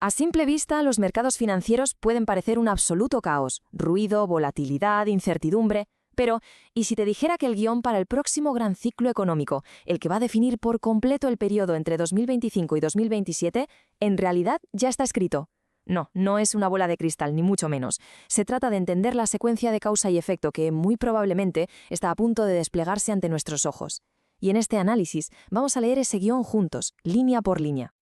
A simple vista, los mercados financieros pueden parecer un absoluto caos, ruido, volatilidad, incertidumbre. Pero, ¿y si te dijera que el guión para el próximo gran ciclo económico, el que va a definir por completo el periodo entre 2025 y 2027, en realidad ya está escrito? No, no es una bola de cristal, ni mucho menos. Se trata de entender la secuencia de causa y efecto que, muy probablemente, está a punto de desplegarse ante nuestros ojos. Y en este análisis vamos a leer ese guión juntos, línea por línea.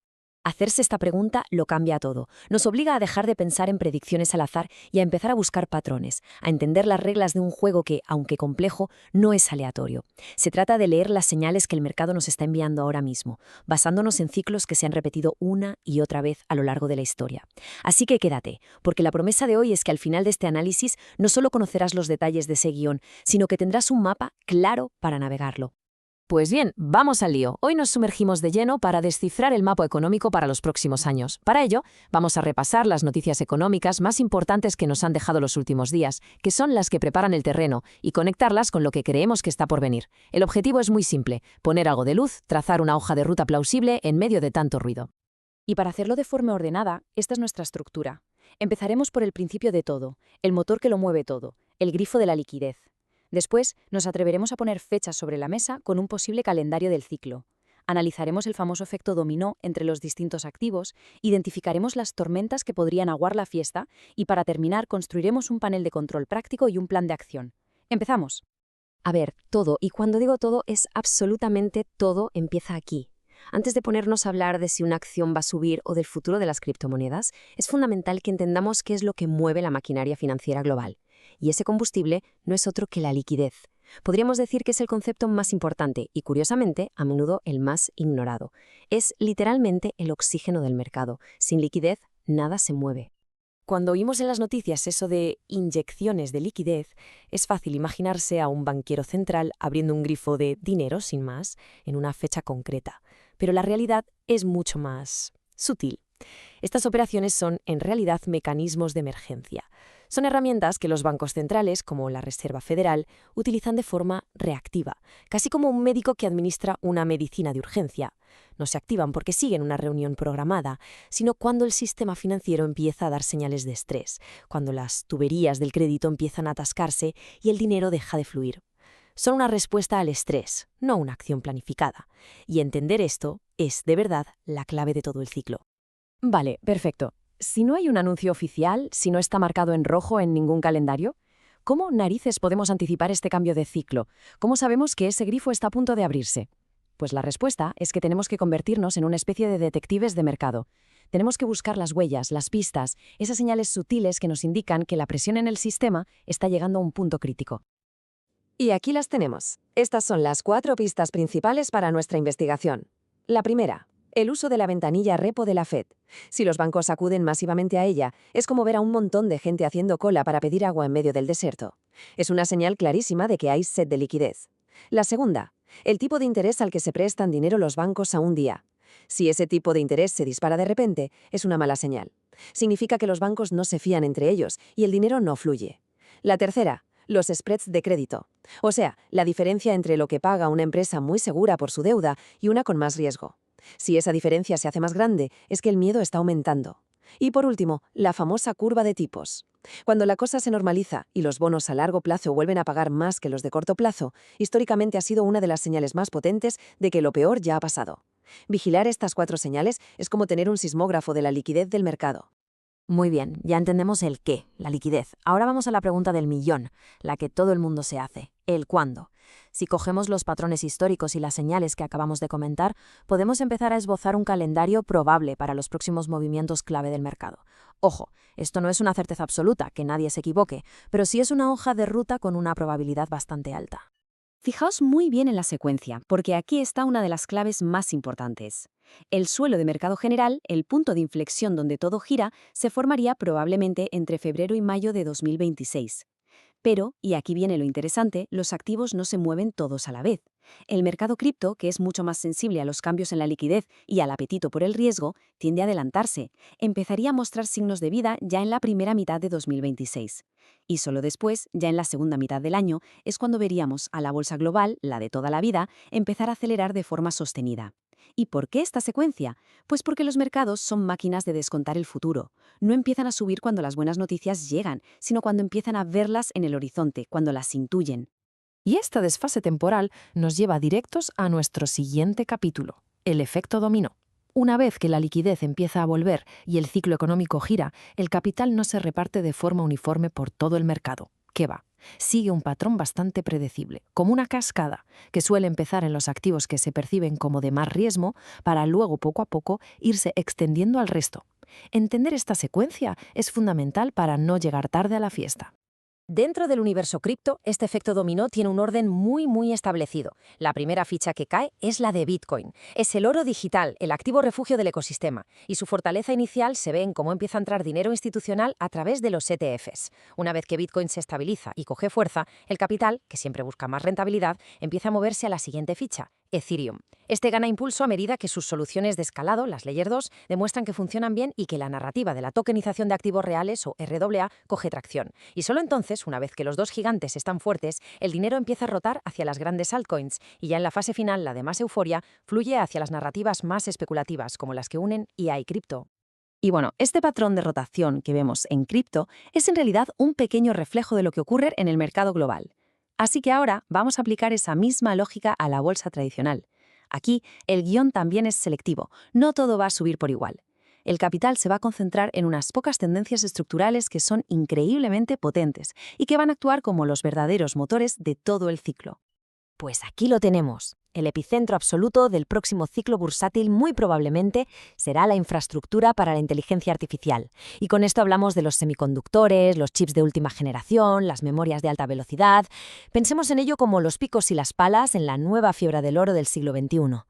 Hacerse esta pregunta lo cambia todo. Nos obliga a dejar de pensar en predicciones al azar y a empezar a buscar patrones, a entender las reglas de un juego que, aunque complejo, no es aleatorio. Se trata de leer las señales que el mercado nos está enviando ahora mismo, basándonos en ciclos que se han repetido una y otra vez a lo largo de la historia. Así que quédate, porque la promesa de hoy es que al final de este análisis no solo conocerás los detalles de ese guión, sino que tendrás un mapa claro para navegarlo. Pues bien, vamos al lío. Hoy nos sumergimos de lleno para descifrar el mapa económico para los próximos años. Para ello, vamos a repasar las noticias económicas más importantes que nos han dejado los últimos días, que son las que preparan el terreno, y conectarlas con lo que creemos que está por venir. El objetivo es muy simple: poner algo de luz, trazar una hoja de ruta plausible en medio de tanto ruido. Y para hacerlo de forma ordenada, esta es nuestra estructura. Empezaremos por el principio de todo, el motor que lo mueve todo, el grifo de la liquidez. Después, nos atreveremos a poner fechas sobre la mesa con un posible calendario del ciclo. Analizaremos el famoso efecto dominó entre los distintos activos, identificaremos las tormentas que podrían aguar la fiesta y, para terminar, construiremos un panel de control práctico y un plan de acción. ¡Empezamos! A ver, todo, y cuando digo todo, es absolutamente todo, empieza aquí. Antes de ponernos a hablar de si una acción va a subir o del futuro de las criptomonedas, es fundamental que entendamos qué es lo que mueve la maquinaria financiera global. Y ese combustible no es otro que la liquidez. Podríamos decir que es el concepto más importante y, curiosamente, a menudo el más ignorado. Es literalmente el oxígeno del mercado. Sin liquidez, nada se mueve. Cuando oímos en las noticias eso de inyecciones de liquidez, es fácil imaginarse a un banquero central abriendo un grifo de dinero, sin más, en una fecha concreta. Pero la realidad es mucho más sutil. Estas operaciones son, en realidad, mecanismos de emergencia. Son herramientas que los bancos centrales, como la Reserva Federal, utilizan de forma reactiva, casi como un médico que administra una medicina de urgencia. No se activan porque siguen una reunión programada, sino cuando el sistema financiero empieza a dar señales de estrés, cuando las tuberías del crédito empiezan a atascarse y el dinero deja de fluir. Son una respuesta al estrés, no una acción planificada. Y entender esto es, de verdad, la clave de todo el ciclo. Vale, perfecto. Si no hay un anuncio oficial, si no está marcado en rojo en ningún calendario, ¿cómo narices podemos anticipar este cambio de ciclo? ¿Cómo sabemos que ese grifo está a punto de abrirse? Pues la respuesta es que tenemos que convertirnos en una especie de detectives de mercado. Tenemos que buscar las huellas, las pistas, esas señales sutiles que nos indican que la presión en el sistema está llegando a un punto crítico. Y aquí las tenemos. Estas son las 4 pistas principales para nuestra investigación. La primera, el uso de la ventanilla repo de la Fed. Si los bancos acuden masivamente a ella, es como ver a un montón de gente haciendo cola para pedir agua en medio del desierto. Es una señal clarísima de que hay sed de liquidez. La segunda, el tipo de interés al que se prestan dinero los bancos a un día. Si ese tipo de interés se dispara de repente, es una mala señal. Significa que los bancos no se fían entre ellos y el dinero no fluye. La tercera, los spreads de crédito. O sea, la diferencia entre lo que paga una empresa muy segura por su deuda y una con más riesgo. Si esa diferencia se hace más grande, es que el miedo está aumentando. Y por último, la famosa curva de tipos. Cuando la cosa se normaliza y los bonos a largo plazo vuelven a pagar más que los de corto plazo, históricamente ha sido una de las señales más potentes de que lo peor ya ha pasado. Vigilar estas 4 señales es como tener un sismógrafo de la liquidez del mercado. Muy bien, ya entendemos el qué, la liquidez. Ahora vamos a la pregunta del millón, la que todo el mundo se hace, el cuándo. Si cogemos los patrones históricos y las señales que acabamos de comentar, podemos empezar a esbozar un calendario probable para los próximos movimientos clave del mercado. Ojo, esto no es una certeza absoluta, que nadie se equivoque, pero sí es una hoja de ruta con una probabilidad bastante alta. Fijaos muy bien en la secuencia, porque aquí está una de las claves más importantes. El suelo de mercado general, el punto de inflexión donde todo gira, se formaría probablemente entre febrero y mayo de 2026. Pero, y aquí viene lo interesante, los activos no se mueven todos a la vez. El mercado cripto, que es mucho más sensible a los cambios en la liquidez y al apetito por el riesgo, tiende a adelantarse. Empezaría a mostrar signos de vida ya en la primera mitad de 2026. Y solo después, ya en la segunda mitad del año, es cuando veríamos a la bolsa global, la de toda la vida, empezar a acelerar de forma sostenida. ¿Y por qué esta secuencia? Pues porque los mercados son máquinas de descontar el futuro. No empiezan a subir cuando las buenas noticias llegan, sino cuando empiezan a verlas en el horizonte, cuando las intuyen. Y esta desfase temporal nos lleva directos a nuestro siguiente capítulo, el efecto dominó. Una vez que la liquidez empieza a volver y el ciclo económico gira, el capital no se reparte de forma uniforme por todo el mercado. ¿Qué va? Sigue un patrón bastante predecible, como una cascada, que suele empezar en los activos que se perciben como de más riesgo, para luego poco a poco irse extendiendo al resto. Entender esta secuencia es fundamental para no llegar tarde a la fiesta. Dentro del universo cripto, este efecto dominó tiene un orden muy establecido. La primera ficha que cae es la de Bitcoin. Es el oro digital, el activo refugio del ecosistema, y su fortaleza inicial se ve en cómo empieza a entrar dinero institucional a través de los ETFs. Una vez que Bitcoin se estabiliza y coge fuerza, el capital, que siempre busca más rentabilidad, empieza a moverse a la siguiente ficha, Ethereum. Este gana impulso a medida que sus soluciones de escalado, las Layer 2, demuestran que funcionan bien y que la narrativa de la tokenización de activos reales, o RAA, coge tracción. Y solo entonces, una vez que los dos gigantes están fuertes, el dinero empieza a rotar hacia las grandes altcoins y ya en la fase final, la de más euforia, fluye hacia las narrativas más especulativas, como las que unen IA y cripto. Y bueno, este patrón de rotación que vemos en cripto es en realidad un pequeño reflejo de lo que ocurre en el mercado global. Así que ahora vamos a aplicar esa misma lógica a la bolsa tradicional. Aquí, el guión también es selectivo, no todo va a subir por igual. El capital se va a concentrar en unas pocas tendencias estructurales que son increíblemente potentes y que van a actuar como los verdaderos motores de todo el ciclo. Pues aquí lo tenemos. El epicentro absoluto del próximo ciclo bursátil muy probablemente será la infraestructura para la inteligencia artificial. Y con esto hablamos de los semiconductores, los chips de última generación, las memorias de alta velocidad. Pensemos en ello como los picos y las palas en la nueva fiebre del oro del siglo XXI.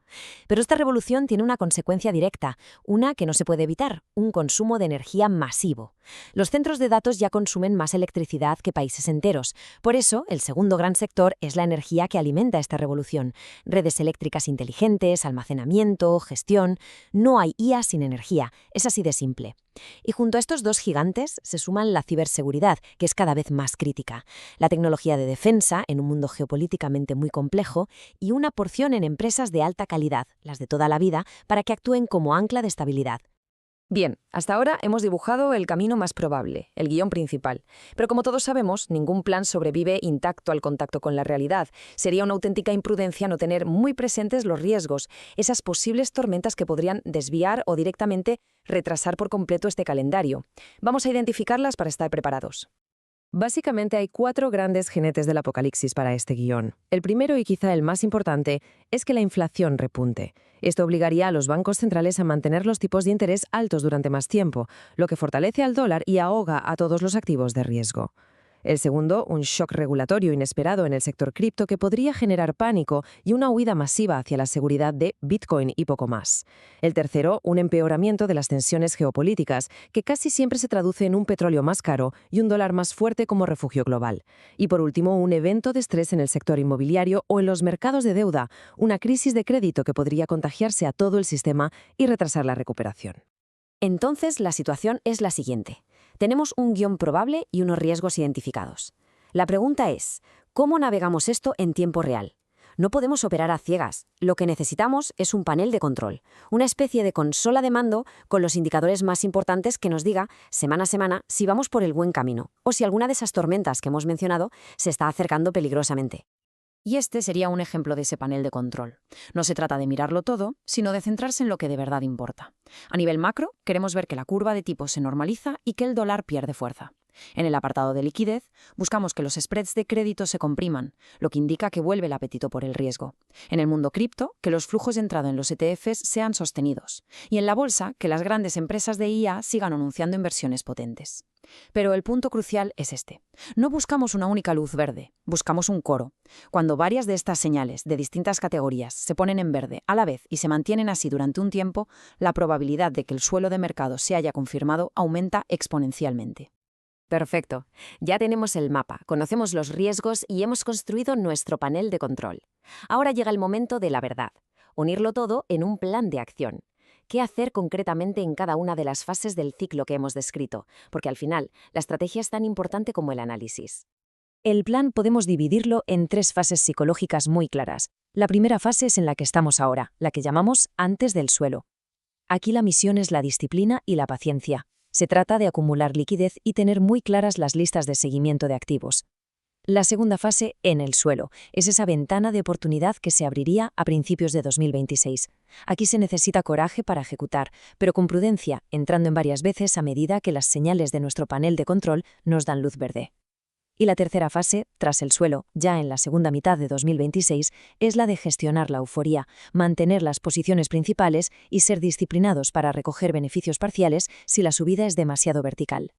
Pero esta revolución tiene una consecuencia directa, una que no se puede evitar, un consumo de energía masivo. Los centros de datos ya consumen más electricidad que países enteros. Por eso, el segundo gran sector es la energía que alimenta esta revolución. Redes eléctricas inteligentes, almacenamiento, gestión. No hay IA sin energía, es así de simple. Y junto a estos dos gigantes se suman la ciberseguridad, que es cada vez más crítica, la tecnología de defensa en un mundo geopolíticamente muy complejo y una porción en empresas de alta calidad, las de toda la vida, para que actúen como ancla de estabilidad. Bien, hasta ahora hemos dibujado el camino más probable, el guión principal. Pero como todos sabemos, ningún plan sobrevive intacto al contacto con la realidad. Sería una auténtica imprudencia no tener muy presentes los riesgos, esas posibles tormentas que podrían desviar o directamente retrasar por completo este calendario. Vamos a identificarlas para estar preparados. Básicamente hay 4 grandes jinetes del apocalipsis para este guión. El primero y quizá el más importante es que la inflación repunte. Esto obligaría a los bancos centrales a mantener los tipos de interés altos durante más tiempo, lo que fortalece al dólar y ahoga a todos los activos de riesgo. El segundo, un shock regulatorio inesperado en el sector cripto que podría generar pánico y una huida masiva hacia la seguridad de Bitcoin y poco más. El tercero, un empeoramiento de las tensiones geopolíticas, que casi siempre se traduce en un petróleo más caro y un dólar más fuerte como refugio global. Y por último, un evento de estrés en el sector inmobiliario o en los mercados de deuda, una crisis de crédito que podría contagiarse a todo el sistema y retrasar la recuperación. Entonces, la situación es la siguiente. Tenemos un guión probable y unos riesgos identificados. La pregunta es, ¿cómo navegamos esto en tiempo real? No podemos operar a ciegas. Lo que necesitamos es un panel de control, una especie de consola de mando con los indicadores más importantes que nos diga, semana a semana, si vamos por el buen camino o si alguna de esas tormentas que hemos mencionado se está acercando peligrosamente. Y este sería un ejemplo de ese panel de control. No se trata de mirarlo todo, sino de centrarse en lo que de verdad importa. A nivel macro, queremos ver que la curva de tipos se normaliza y que el dólar pierde fuerza. En el apartado de liquidez, buscamos que los spreads de crédito se compriman, lo que indica que vuelve el apetito por el riesgo. En el mundo cripto, que los flujos de entrada en los ETFs sean sostenidos. Y en la bolsa, que las grandes empresas de IA sigan anunciando inversiones potentes. Pero el punto crucial es este. No buscamos una única luz verde, buscamos un coro. Cuando varias de estas señales de distintas categorías se ponen en verde a la vez y se mantienen así durante un tiempo, la probabilidad de que el suelo de mercado se haya confirmado aumenta exponencialmente. Perfecto. Ya tenemos el mapa, conocemos los riesgos y hemos construido nuestro panel de control. Ahora llega el momento de la verdad. Unirlo todo en un plan de acción. ¿Qué hacer concretamente en cada una de las fases del ciclo que hemos descrito? Porque al final, la estrategia es tan importante como el análisis. El plan podemos dividirlo en 3 fases psicológicas muy claras. La primera fase es en la que estamos ahora, la que llamamos antes del suelo. Aquí la misión es la disciplina y la paciencia. Se trata de acumular liquidez y tener muy claras las listas de seguimiento de activos. La segunda fase, en el suelo, es esa ventana de oportunidad que se abriría a principios de 2026. Aquí se necesita coraje para ejecutar, pero con prudencia, entrando en varias veces a medida que las señales de nuestro panel de control nos dan luz verde. Y la tercera fase, tras el suelo, ya en la segunda mitad de 2026, es la de gestionar la euforía, mantener las posiciones principales y ser disciplinados para recoger beneficios parciales si la subida es demasiado vertical.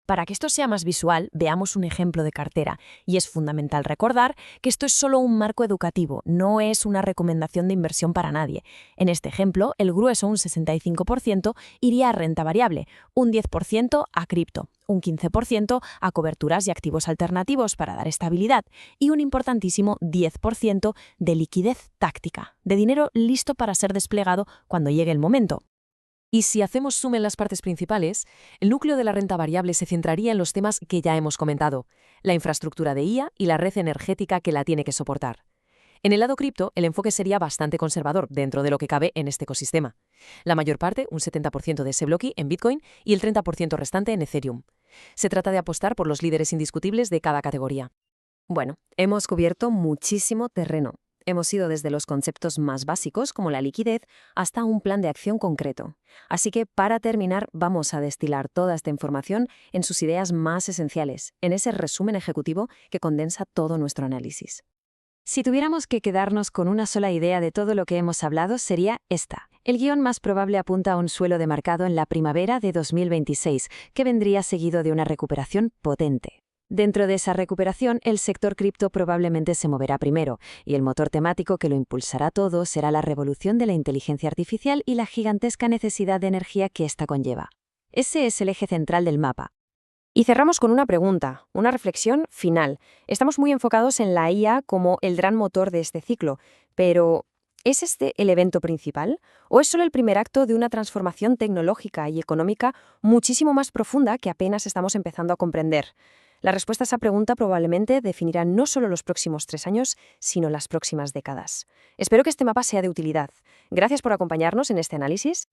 Para que esto sea más visual, veamos un ejemplo de cartera, y es fundamental recordar que esto es solo un marco educativo, no es una recomendación de inversión para nadie. En este ejemplo, el grueso, un 65%, iría a renta variable, un 10% a cripto, un 15% a coberturas y activos alternativos para dar estabilidad, y un importantísimo 10% de liquidez táctica, de dinero listo para ser desplegado cuando llegue el momento. Y si hacemos zoom en las partes principales, el núcleo de la renta variable se centraría en los temas que ya hemos comentado, la infraestructura de IA y la red energética que la tiene que soportar. En el lado cripto, el enfoque sería bastante conservador dentro de lo que cabe en este ecosistema. La mayor parte, un 70% de ese bloque, en Bitcoin y el 30% restante en Ethereum. Se trata de apostar por los líderes indiscutibles de cada categoría. Bueno, hemos cubierto muchísimo terreno. Hemos ido desde los conceptos más básicos, como la liquidez, hasta un plan de acción concreto. Así que, para terminar, vamos a destilar toda esta información en sus ideas más esenciales, en ese resumen ejecutivo que condensa todo nuestro análisis. Si tuviéramos que quedarnos con una sola idea de todo lo que hemos hablado, sería esta. El guión más probable apunta a un suelo de mercado en la primavera de 2026, que vendría seguido de una recuperación potente. Dentro de esa recuperación, el sector cripto probablemente se moverá primero, y el motor temático que lo impulsará todo será la revolución de la inteligencia artificial y la gigantesca necesidad de energía que ésta conlleva. Ese es el eje central del mapa. Y cerramos con una pregunta, una reflexión final. Estamos muy enfocados en la IA como el gran motor de este ciclo, pero ¿es este el evento principal? ¿O es solo el primer acto de una transformación tecnológica y económica muchísimo más profunda que apenas estamos empezando a comprender? La respuesta a esa pregunta probablemente definirá no solo los próximos 3 años, sino las próximas décadas. Espero que este mapa sea de utilidad. Gracias por acompañarnos en este análisis.